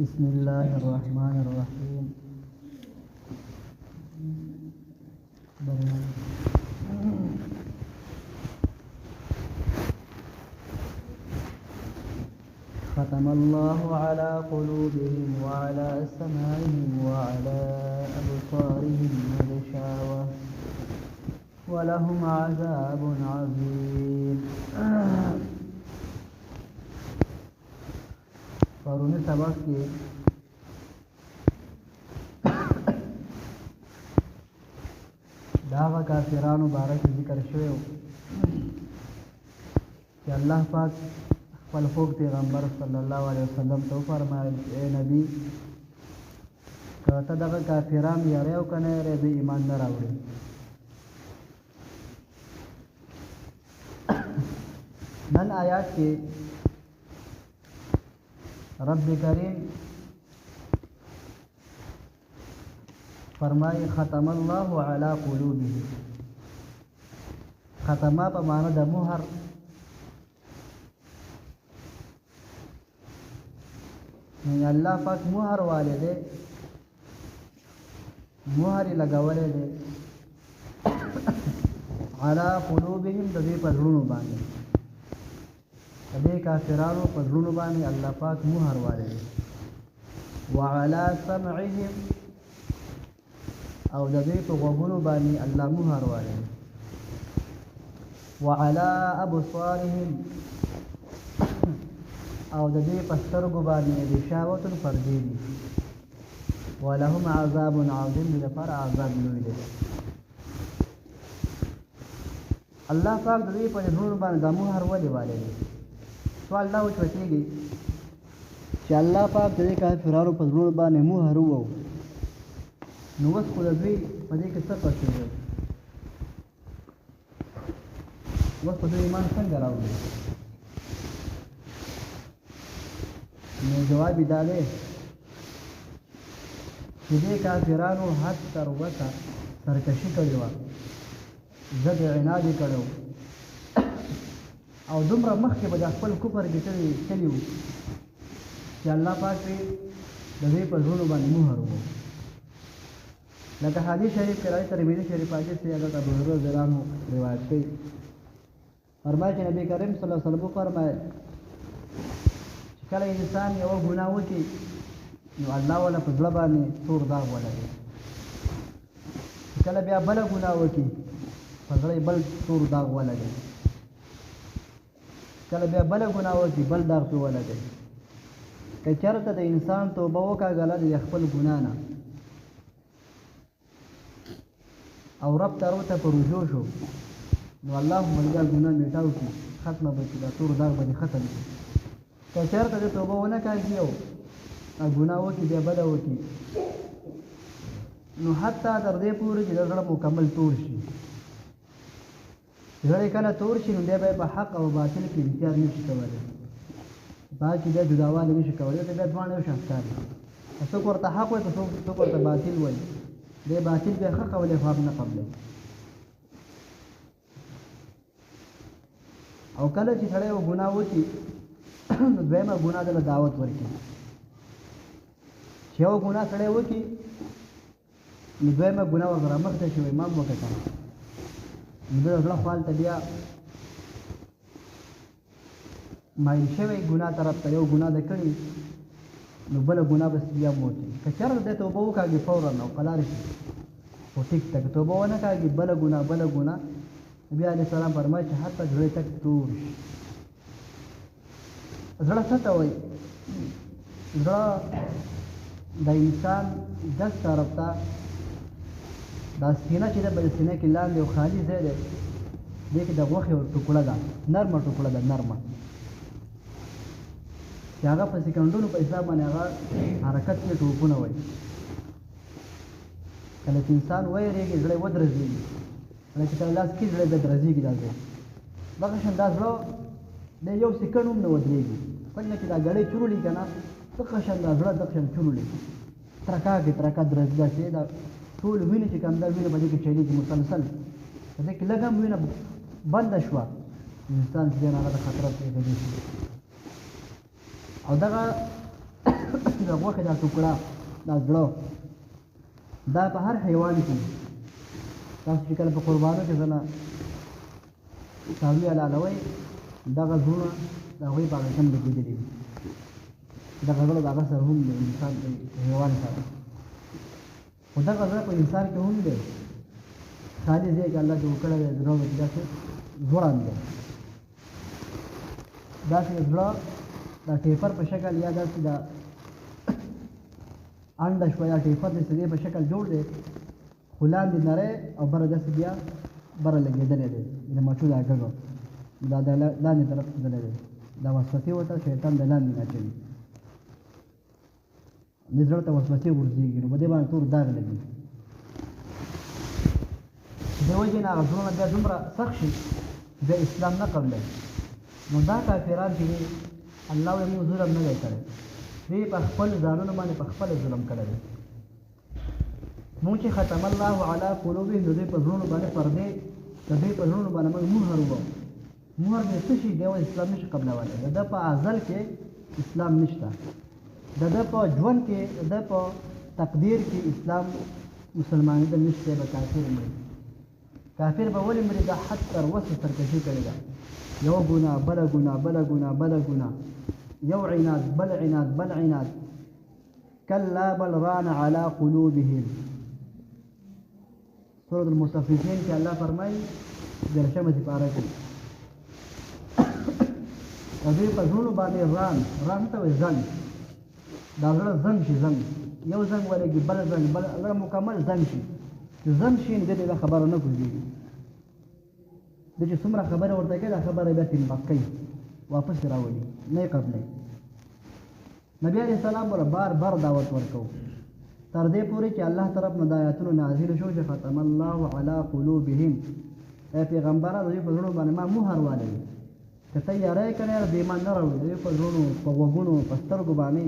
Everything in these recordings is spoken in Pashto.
بسم الله الرحمن الرحيم. ختم الله على قلوبهم وعلى سمعهم وعلى أبصارهم غشاوة ولهم عذاب عظيم. پرونی سبق کې دا کافرانو باره کې ذکر شوی و چې الله پاک خپل خوږ پیغمبر صلی الله علیه وسلم ته وفرمایل اے نبی که ته دغه کافران یاری او که نه یری دوی ایمان نه راوړي. نن آیات کې رب کریم فرمای ختم الله علی قلوبهم. ختمه په معنی د مهر من الله پاک مهر والے دے مهر لګولې دے علی قلوبهم د دې په زړونو باندې دې کافرانو په زړونو باندې الله پاک مهر والے دے وعلى سمعهم او د دې په غوږونو باندې الله مهر والے دے وعلى ابصارهم او د دې په سترګو باندې غشاوة فردي دي ولهم عذاب عظیم د لپاره عذاب لوی دی. الله پاک د دې په زړونو باندې د مهر ولې والے دی. سوال دا وچوتېږي چې الله پاک د دې کافرانو په زړونو باندې مهر وو نو اوس خو د دوی په دې کې څه پاتې دی؟ اوس په دوی ایمان څنګه راوړي؟ نو جواب دا دی چې دې کافرانو حد تر وسه سرکشي کړې وه، ضد عناد یې کړی و او دومره مخکې به د خپل کفر کې تللي وو چې الله پاک پرې د دوی په زړونو باندې مهر وو. لکه حدیث شریف کې راځي ترمذي شریف حدیث دی حضرت ابو هريره رضی الله عنه روایت کوي فرمایي چې نبی کریم صلی الله علیه وسلم فرمایي چې کله انسان یو ګناه وکړي نو الله ولا په زړه باندې تور داغ ولګي، کله بیا بل ګناه وکړي په زړه بل تور داغ ولګي، کله بیا بل ګناه وکړي بل داغ په ولګي. که چېرته د انسان توبه وکړه د خپل ګناه نه او رب ته ورته په رجوع شو نو الله مونږه ګناه میټاو کړي ختمه به کړي دا تور داغ به ختم کړي. که چېرته د توبه ونه کړي او ګناه وکړي بیا بله وکړي نو حتی تر دې پورې چې د زړه مکمل تور شي. زړه کله تور شي نو دی به په حق او باطل کې امتیاز نشي کولی، باقي بیا جداوالی نشي کولی، دی بیا دواړه یو شان ښکاري. څوک ورته حق وایي څوک ورته باطل وایي، دی باطل بیا ښه قبلې خو حق نه قبلې. او کله چې سړی یو ګناه وکړي نو دویمه ګناه دله دعوت ورکړي. چې یو ګناه سړی وکړي نو دویمه ګناه ورسره مخته شي وایي ما هم وکړه نو د زړه خوا هلته بیا مایل شوی ګناه طرف ته یو ګناه ده کړي نو بله ګناه بس بیا هم وکړي. که چېرته دی توبه وکاږي فورا او قلار شي خو ټیک ته که توبه ونه کاږي بله ګناه نبي علیه السلام فرمایي چې حتی زړه تک تور شي. زړه څه ته وایي؟ زړه د انسان دس طرف ته دا سینه چې ده په سینه کې لاندې یو خالي ځای دی دې کې د غوښې ټوکړه ده، نرمه ټوکړه ده، نرمه چې هغه په سکندونو په حساب باندې هغه حرکت کې ټوپونه وایي. کله چې انسان ویریږي زړه ودرزېږي، کله چې کله لاس کې زړه بیا درزېږي دا ځای دغه شان دا زړه د یو سکند هم نه ودرېږي. څنګه چې دا ګړۍ چورولي که نه دغه شان دا زړه دغه شان چورولي ترکا درزي داسې دا ټول وینې چې کوم دا وینه په دې کې چلیږي مسلسل په دې کې لږ هم وینه بنده شوه انسان چې دی هغه د خطر پرېښودی شي. او دغه د غوښې دا ټوکړه دا زړه دا په هر حیوان کې تاسو چې کله په قربانو کې ځله څاروي حلالوئ دغه زړونه د هغوی په هغه کې هم لګېدلي دي دغه زړه د هغه سره هم د انسان حیوان سره خو دغه زړه په انسان کې هم دی خالي ځای کې الله جوړ کړی دی زړه کې داسې ځوړند دی داسې زړه د ټیپر په شکل یا داسې د انډه شوه یا ټیپر د سدې په شکل جوړ دی خو لاندې نری او بره داسې بیا بره لګېدلی دی د مچو دا ګږه دا د لاندې طرف تللی دی دا وسوسې ورته شیطان د لاندې نه اچوي د زړه ته وسوسې ورځېږي نو په دې باندې تور داغ لګي د وجې نه هغه زړونه بیا دومره سخت شي د اسلام نه قبلوي نو دا کافران چې دي الله وایي موږ ظلم نه دی کړی دوی په خپل ځانونو باندې په خپله ظلم کړی دی مونږ چې ختم الله علی قلوبهم د دوی په زړونو باندې پردې د دوی په زړونو باندې موږ مهر ووایو مهر د څه شي دی اسلام نشي قبلولی د ده په ازل کې اسلام نشته د ده په ژوند کې د ده په تقدیر کې اسلام مسلمانېدل نشته به کافر مري کافر به ولې مري دا حد تر وسه سرکشي کړې ده یو ګناه بله ګناه بله ګناه بله ګناه یو عناد بل عناد بل عناد کلا بل ران علی قلوبهم سورة المطففین کې الله فرمایي درشمه سپاره کې د دوی په زړونو باندې ران ته وایي زنګ دا زړه زنګ شي زنګ یو زنګ ولګي بل زنګ بل زړه مکمل زنګ شي چې زنګ شي نو دې دا خبره نه کوي د چې څومره خبره ورته کوي دا خبره بیا تنباک کوي واپس راولي نه یې قبلوي نبی علیه السلام ور بار بار دعوت ورکو تر دې پورې چې الله طرف نه د آیاتونو نازل شو چې ختم الله علی قلوبهم ای پیغمبره دوی په زړونو باندې ما مهر والی که ته یاری کړی د ایمان نه راوړي دوی په زړونو په غوږونو په سترګو باندې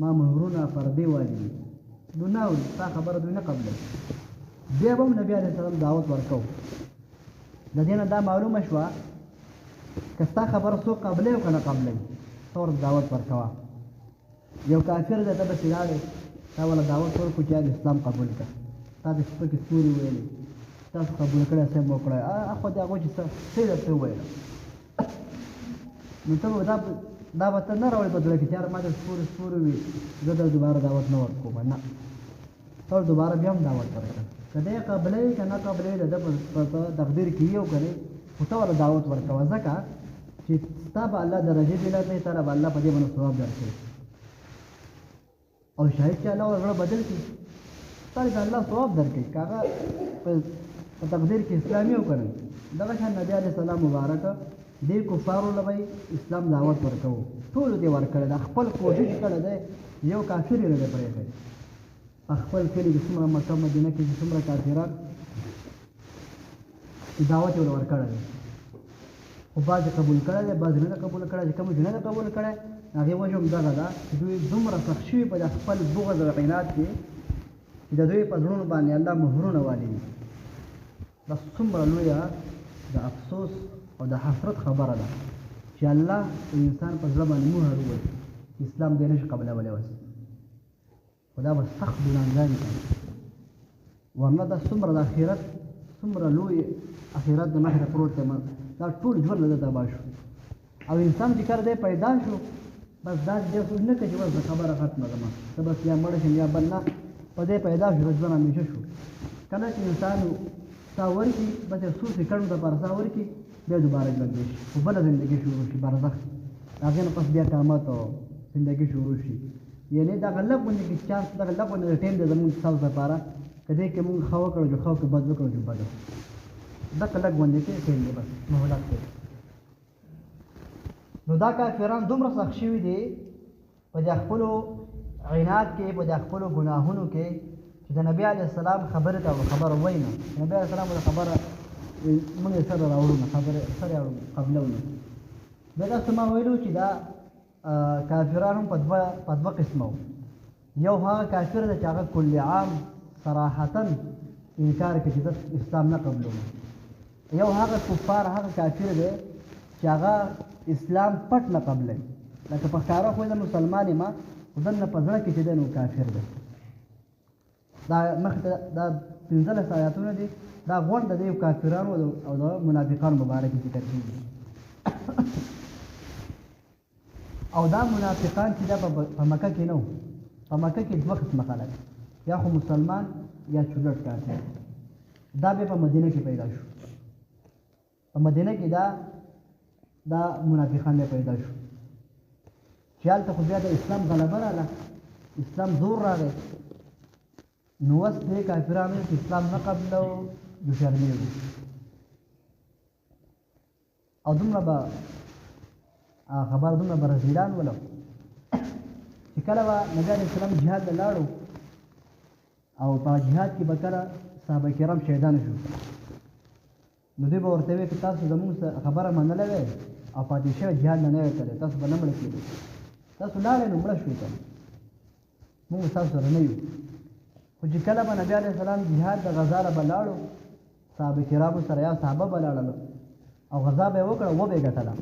ما مهرونه پردې والي نو نه اوري ستا خبره دوی نه قبلوي بیا به هم نبی علیه السلام دعوت ورکو د دې نه دا معلومه شوه که ستا خبره څوک قبلوي او که نه قبلوي ته ورته دعوت ورکوه یو کافر دی ته پسې لاړې تا وله دعوت ورکړو چې اسلام قبول کړه تا د سپکې ستوري ویلې تاسو قبول کړی صاحب مو کړی خو د هغوی چې څه درته وویله نو ته دا به ته نه راوړې په زړه کې چې یاره ما د سپورې وي زه در دوباره دعوت نه ورکوم نه ته دوباره بیا هم دعوت ورکړه که دی قبلوي که نه قبلوي د ده په تقدیر کې یو کنې خو ته وله دعوت ورکوه ځکه چې ستا به الله درجې دې لري تا به الله په دې باندې ثواب درکوي او شاید چې الله ورغړه بدل کړي تاسو ته الله ثواب درکړي که هغه په تقدیر کې اسلامي وکړي دغه شان نبی علیه السلام مبارک دې کفارو له به اسلام دعوت ورکوو ټولو دې ورکړی دا خپل کوشش کړی دی یو کافر یې نه دی پرېښی په خپل کلي کې څومره مکه مدینه کې چې څومره کافران دعوت یې ورکړی دی خو بعض یې قبول کړی دی بعض یې نه دی قبول کړی چې کوم چې نه دی قبول کړی هغې وجه هم دغه ده چې دوی دومره سخت شوي په د خپل بغض او عناد کې چې د دوی په زړونو باندې الله مهرونه والي دا څومره لویه د افسوس او د حسرت خبره ده چې الله د انسان په زړه باندې مهر ووایي اسلام دی نشي قبلولی اوس خو دا به سخت ګناهګانې کوي ورنه دا څومره د آخرت څومره لوی آخرت د مخې ته پروت دی دا ټول ژوند له ده تباه شو او انسان چې کله دی پیدا شو بس دا دې سوچ نه کوي چې بس خبره ختمه ده ته بس یا مړ شم یا بل نه په دې پیدا شو ژوند همیشه شو کله چې انسان سا ورکړي بس یو څو سیکنډو دپاره سا ورکړي بیا دوباره ژوندی شي خو بله زندګي شروع شي برزخ هغې نه پس بیا قیامت او زندګي شروع شي یعنې دغه لږ غوندې کې چانس دغه لږ غوندې ټایم دی زمونږ ستاسو دپاره که دې کې مونږ ښه وکړو چې ښه وکړو بد وکړو چې بد دغه لږ غوندې کې ټایم دی بس مهلت دی نو دا کافران دومره سخت شوي دي په د خپلو عناد کې په د خپلو ګناهونو کې چې د نبي علیه السلام خبرې ته خبره وایي نه نبي علیه السلام د خبره موږ یې سره راوړو نه خبرې سره قبلو نه بیا داسې ما ویلو چې دا کافران هم په دوه قسمه وو یو هغه کافر دی چې هغه کل عام صراحتا انکار کوي چې اسلام نه قبلو یو هغه کفار هغه کافر دی چې هغه اسلام پټ نه قبلوي لکه په ښکاره خو د مسلمان یم خو دننه په زړه کې چې دی نو کافر دی. دا مخکې دا 15 آیاتونه دي دا غونډه د کافرانو او د منافقانو مبارک ذکر کېږي. او دا منافقان چې دا په مکه کې نه وو، په مکه کې دوه قسمه خلک، یا خو مسلمان یا چولټ کافر. دا بیا په مدینه کې پیدا شو. په مدینه کې دا منافقان بیا پیدا شو چې هلته خو بیا د اسلام غلبه راغله، اسلام زور راغی، نو اوس دې کافرانو چې اسلام نه قبلو دشرمېږي او دومره به خبر دومره به رزیلان ولو چې کله به نبي علیه السلام جهاد ته لاړو او په جهاد کې به کله صحابه کرام شهیدان شو، نو دوی به ورته وایي چې تاسو زموږ خبره منلې وې او پاتې شوی جهاد نه وی کړی، تاسو به نه مړه کېدئ، تاسو لاړئ نو مړه شوئ کنه، موږ ستاسو سره نه یو. خو چې کله به نبي علیه السلام جهاد د غزا له به لاړو صحابه کرامو سره یا صحابه به لاړل او غزا به یې وکړه وبه یې ګټله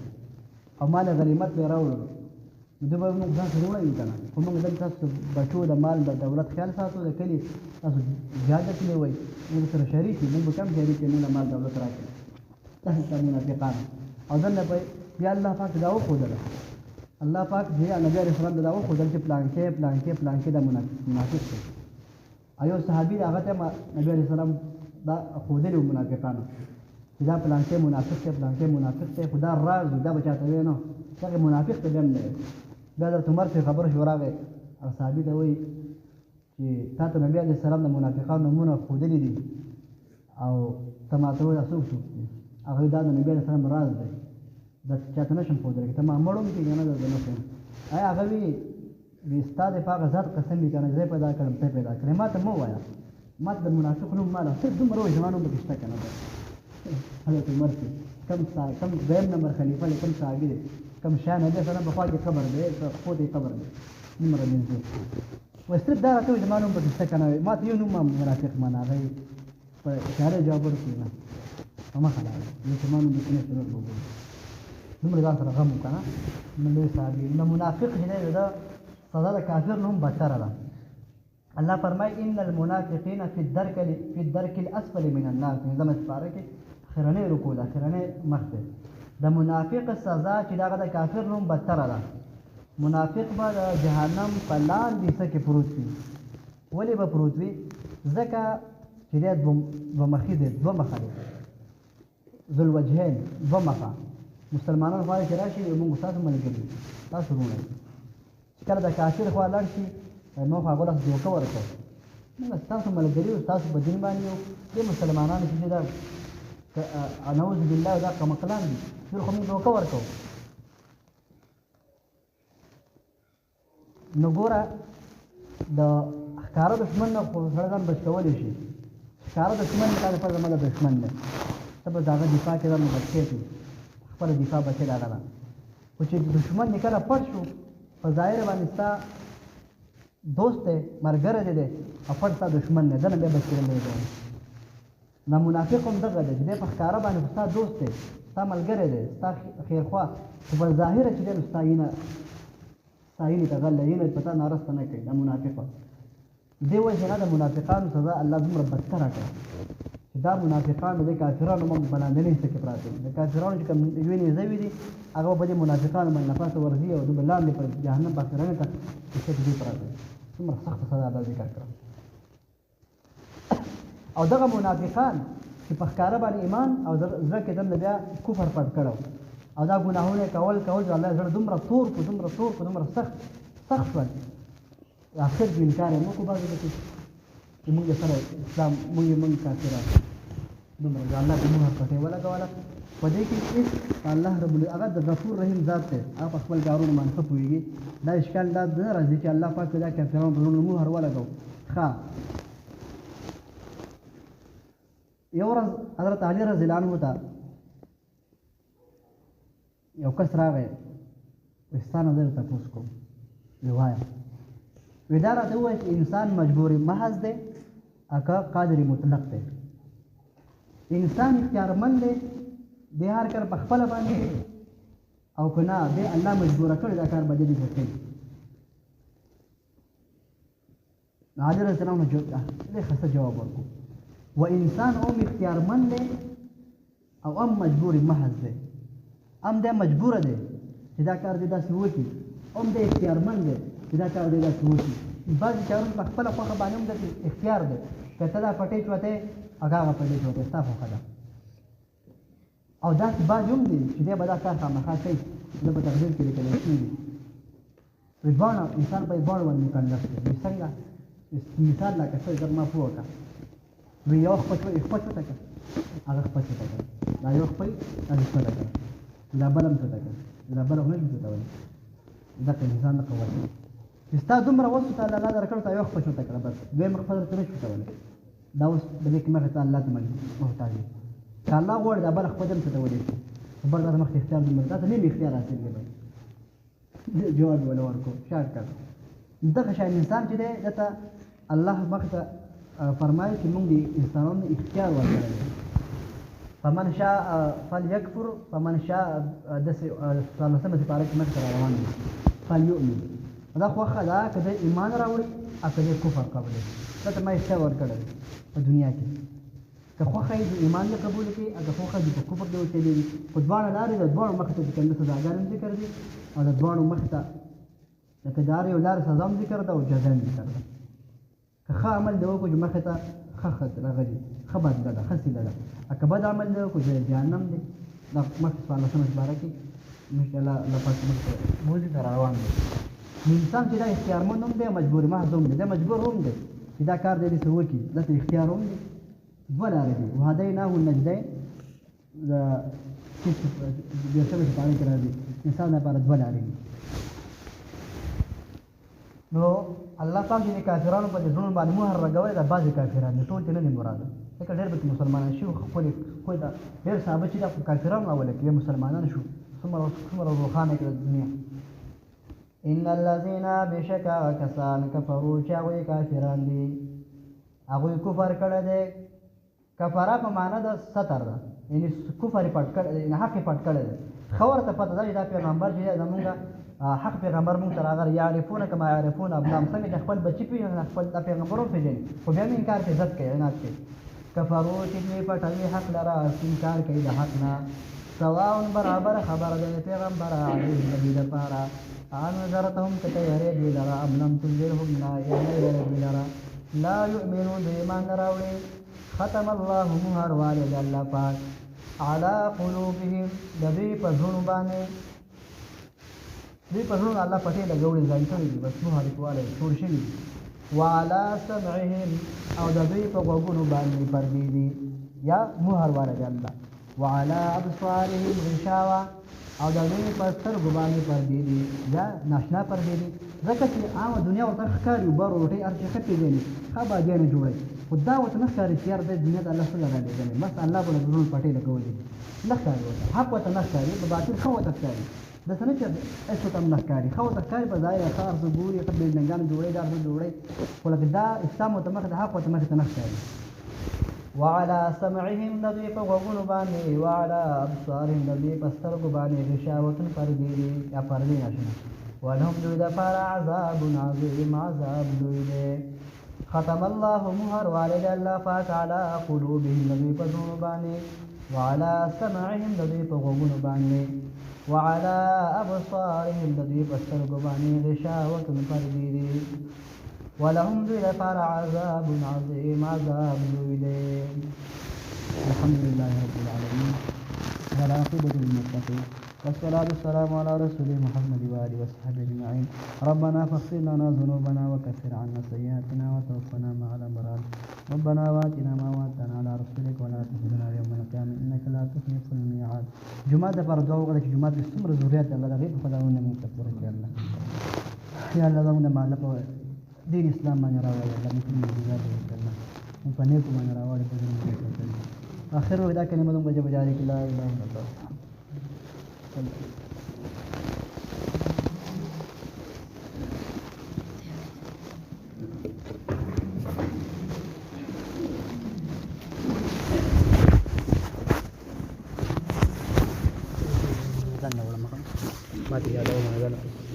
او مال غنیمت به یې راوړلو، نو دوی به موږ ځان سره وړی کنه، خو موږ دلته تاسو بچو د مال د دولت خیال ساتو، د کلي تاسو جهاد ته تللی وئ، موږ سره شریک یو، موږ به کم شریک یو، موږ مال دولت راکړي. داسې منافقان او دلته به بیا الله پاک دا وښودله، الله پاک چې نبي علیه السلام دا وښودل چې پلانکې دا منافق دی. ایو صحابي هغه ته نبی علیه السلام دا ښودلي وو منافقانو چې دا پلانکې منافق دی، خو دا راز دا به چاته وایي نه، دغه منافق ته بیا هم نه وایي. بیا درته عمر پرې خبره شو راغی او صحابي ته وایي چې تا ته نبي علیه السلام د منافقانو نومونه ښودلي دي او ته ماته وایي دا څوک دي؟ هغه دا د نبي علیه السلام راز دی، دا چاته نه شم ښودلی، که ته ما مړ هم کړې که نه درته نه ښیم. آیا هغه وي ستا د په هغه ذات قسم وي که نه، زه یې پیدا کړم ته پیدا کړې، ما ته مه ووایه، ما ته د منافق نوم ماله صرف دومره وایي زما نوم پکې شته که نه. حضرت عمر کې کم دویم نمبر خلیفه دی، کم صحابي دی، کم شاه نبي سلام په خوا کې قبر دی، په پښو ته یې قبر دی، دومره منظور وایي صرف دا راته وایي زما نوم پکې شته که نه، ما ته یو نوم منافق معنا هغه یې په اشاره جواب ورکړي نه په مخه لاړه، زه ما نوم پکې نشته نور به وګورو، دومره ځان سره غم وکړه نه لوی صحابي. نه منافق چې دی د سزا د کافر نه هم بدتره ده. الله فرمایي ان المنافقین فی الدرک الاسفل من النار، پنځمه سپاره کې اخرنۍ رکوع ده، اخرنۍ مخ دی. د منافق سزا چې دغه د کافر نه هم بدتره ده. منافق به د جهنم په لاندې څه کې پروت وي. ولې به پروت وي؟ ځکه چې دی دوه مخي دی، دوه مخه دی، ذوالوجهین، دوه مخه. مسلمانان غواړي چې راشي موږ ستاسو ملګري تاسو وروڼه، چې کله د کافر خوا لاړ شي موږ هغو له دوکه ورکوو، موږ ستاسو ملګري یو، ستاسو په دین باندې یو. دې مسلمانانو چې دا نعوذ بالله دا کمقلان دي، دوی خو موږ دوکه ورکوو. نو ګوره د ښکاره دښمن نه خو سړی ځان بچ کولی شي. ښکاره دښمن تا لپاره زما د دښمن دی، ته به د هغه دفاع کې ځان بچ کېږي، خپله دفاع بچې د هغه ده. خو چې دښمن دې کله پټ شو په ظاهر باندې ستا دوست دی، ملګری دی او پټ ستا دښمن دی، ده نه بیا بچ کېدلی دی. دا منافق هم دغه دی چې دی په ښکاره باندې خو ستا دوست دی، ستا ملګری دی، ستا خیرخوا، خو په ظاهره چې دی نو ستا ینې ته غل ینه په تا نارسته نه کوي. دا منافق دې وجې نه د منافقانو سزا الله دومره بدتره کړه چې دا منافقان د کافرانو هم بلاندنۍ حصه کې پراته دي. د کافرانو چې کوم وینې ضوي دي هغه به د منافقانو باندې نفاسه ورځي او دوی به لاندې پر جهنم په اخرنۍ ته حصه کې دوی پراته دي. څومره سخته سزا الله ذکر کړه. او دغه منافقان چې په ښکاره باندې ایمان او زړه کې دننه بیا کفر پټ کړو او دا ګناهونه کول چې الله زړه دومره تور کو دومره سخت شول، آخر کې انکار یې وکړو بعضې کې چې موږ سره اسلام موږ کافران دومره د الله په مهر پټې ولګوله. په دې کې هېڅ الله رب هغه د غفور رحیم ذات دی، هغه په خپل کارونو باندې ښه پوهېږي. دا اشکال دا نه راځي چې الله پاک دا کافرانو په زړونو مهر ولګو. ښه یو ورځ حضرت علي رضی الله عنه ته یو کس راغی، وایي ستا نه زه تپوس کوم، وایه وی دا راته ووایه چې انسان مجبوري محض دی که قادر مطلق دی. انسان اختیارمند دی، دی هر کار په خپله باندې او که نه دی الله مجبوره کړی دا کار به دی کوي. علي رضی الله عنه دې خاصه جواب ورکړو و انسان هم اختیارمند دی او هم مجبور محض دی هم دی مجبور دی چې دا کار دې داسې وکړي هم دی اختیارمند دی چې دا کار دې داسې وکړي بعضې کارونه په خپله خوښه باندې هم د اختیار دی که ته دا پټۍ چوتې هغه پټۍ چوتې ستا خوښه ده او داسې بعضې هم دي چې دی به دا کار خامخا کوي زه په تقدیر کې لیکلی شوي دي دواړه انسان په دواړو باندې مکلف دی څنګه مثال لکه څه زر ما پوه کړه وی یو خپه چوته کړه هغه خپه چوته کړه دا یو خپل هغه چوته کړه دا بل هم چوته کړه دا بل هم نه چوته وایي دغه انسان د قوت چې ستا دومره وس ته الله درکړ ته یو خپه چوته کړه بس دویم خپه درته نه چوته وایي دا اوس د دې کې مخې ته الله ته محتاج دی که الله غواړي دا بل خپه هم چوته وایي خبر دا مخکې اختیار دومره دا ته نیم اختیار حاصل دی جواب ولا ورکو شاید کړه دغه شان انسان چې دی دته الله مخته فرمایي چې موږ د انسانانو اختیار ورکړی دی فمن شاء فليكفر فمن شاء داسې څلورلسمه سپاره کې مخکې را روان دي فليؤمن دا خوښه ده که دی ایمان راوړي او که دی کفر قبلوي دته ما اختیار ورکړی په دنیا کې که خوښه یې د ایمان دې قبول کړي او که خوښه دې په کفر دې وچلېږي په دواړه لارې د دواړو مخې ته چې کوم سزاګار هم ذکر دي او د دواړو مخې ته لکه د هر یو لارې سزا هم ذکر ده او جزا هم ذکر ده که ښه عمل دې وکړو چې مخې ته ښه راغلي ښه بدله ده ښه سیله ده او که بد عمل دې وکړو چې جهنم دی دا مخکې څوارلسمه سپاره کې انشاءالله الله پاک مخکې موضوع ته روان دی نو انسان چې دا اختیارمند هم دی مجبور محض هم دی دا مجبور هم دی چې دا کار دی داسې وکړي داسې اختیار هم دی دوه لارې دي وهدیناه النجدین د دیرشمې سپارې کې راځي انسان لپاره دوه لارې دي نو الله پاک چې کافرانو په زړونو باندې مهر لګولی دا بعضې کافران دي ټول چې نه دي مراده ځکه ډېر پکې مسلمانان شي خپلې کوی دا ډېر صحابه چې دا کافرانو اوله کې مسلمانان شو څومره روښانه کړه دنیا ان الذین بشکا کسان کفروا چې هغوی کافران دي هغوی کفر کړی دی کفاره په معنا د ستر ده یعنی کفر یې پټ کړی یعنی حق یې پټ کړی دی ښه ورته پته ده چې دا پیغمبر چې زمونږ حق پیغمبر مونږ ته راغلی یعرفونه کما یعرفون ابنام څنګه چې خپل بچي پېژني خپل د پیغمبر هم پېژني خو بیا هم انکار کوي ضد کوي عناد کوي کفرو چې دوی پټوي حق لره انکار کوي د حق نه سواء برابر خبره ده د پیغمبر علیهم د دوی دپاره انذرتهم که ته یېرې دوی لره ام لم تنذرهم نه یېرې دوی لره لا یؤمنون دوی ایمان نه راوړي ختم الله مهر والد الله پاک على قلوبهم د دوی په زړونو باندې دوی په زړونو الله پټې لګولې ځای کړي دي بس مهر یې کوالی ټول شوي دي وعلى سمعهم او د دوی په غوږونو باندې پردې دي یا مهر والد الله وعلى ابصارهم غشاوه او د دوی په سترګو باندې پردې دي یا ناشنا پردې دي ځکه چې عامه دنیا ورته ښکاري اوبه روټۍ هر شي ښه پېژني ښه بادیانې جوړوي خو دا ورته نه ښکاري چې یار دی دنیا ته الله څه رالیږلی بس الله به له زړونو پټۍ لګولې دي نه ښکاري ورته حق ورته نه ښکاري په باطل ښه ورته ښکاري داسې نه چې هېڅ ورته هم نه ښکاري ښه ورته ښکاري په ظاهره ښه هر څه ګوري ښه بلډنګانې جوړوي دا هر څه جوړوي خو لکه دا اسلام ورته مخې ته حق ورته مخې ته نه ښکاري وعلى سمعهم د دوی په غوږونو باندې وعلى ابصارهم د دوی په سترګو باندې غشاوة پردې دي یا پردې ناشنا ولهم دوی دپاره عذاب عظیم عذاب لوی دی ختم الله مهر والد الله پاک على قلوبهم د دوی په زړونو باندې وعلى سمعهم د دوی په غوږونو باندې وعلى ابصارهم د دوی په سترګو باندې غشاوة پردې دي ولهم دوی لپاره عذاب عظیم عذاب لوی دی الحمد لله رب العالمين والعاقبة للمتقين والصلاة والسلام على رسول محمد وآله وصحبه أجمعين ربنا فاغفر لنا ذنوبنا وكفر عنا سيئاتنا وتوفنا مع الأبرار ربنا وآتنا ما وعدتنا على رسولك ولا تخزنا يوم القيامة إنك لا تخلف الميعاد جمعة دپاره دعا وکړه چې جمعه کې څومره ضرورت الله د غیب خداونه موږ ته پوره کړي الله یا الله زموږ د مال په دین اسلام باندې راوړي الله موږ ته معجزات وکړي موږ په نیکو باندې راوړي په دې کې اخر ودا کلمه موږ به جاری کړه لا اله الا الله Mati ya Allah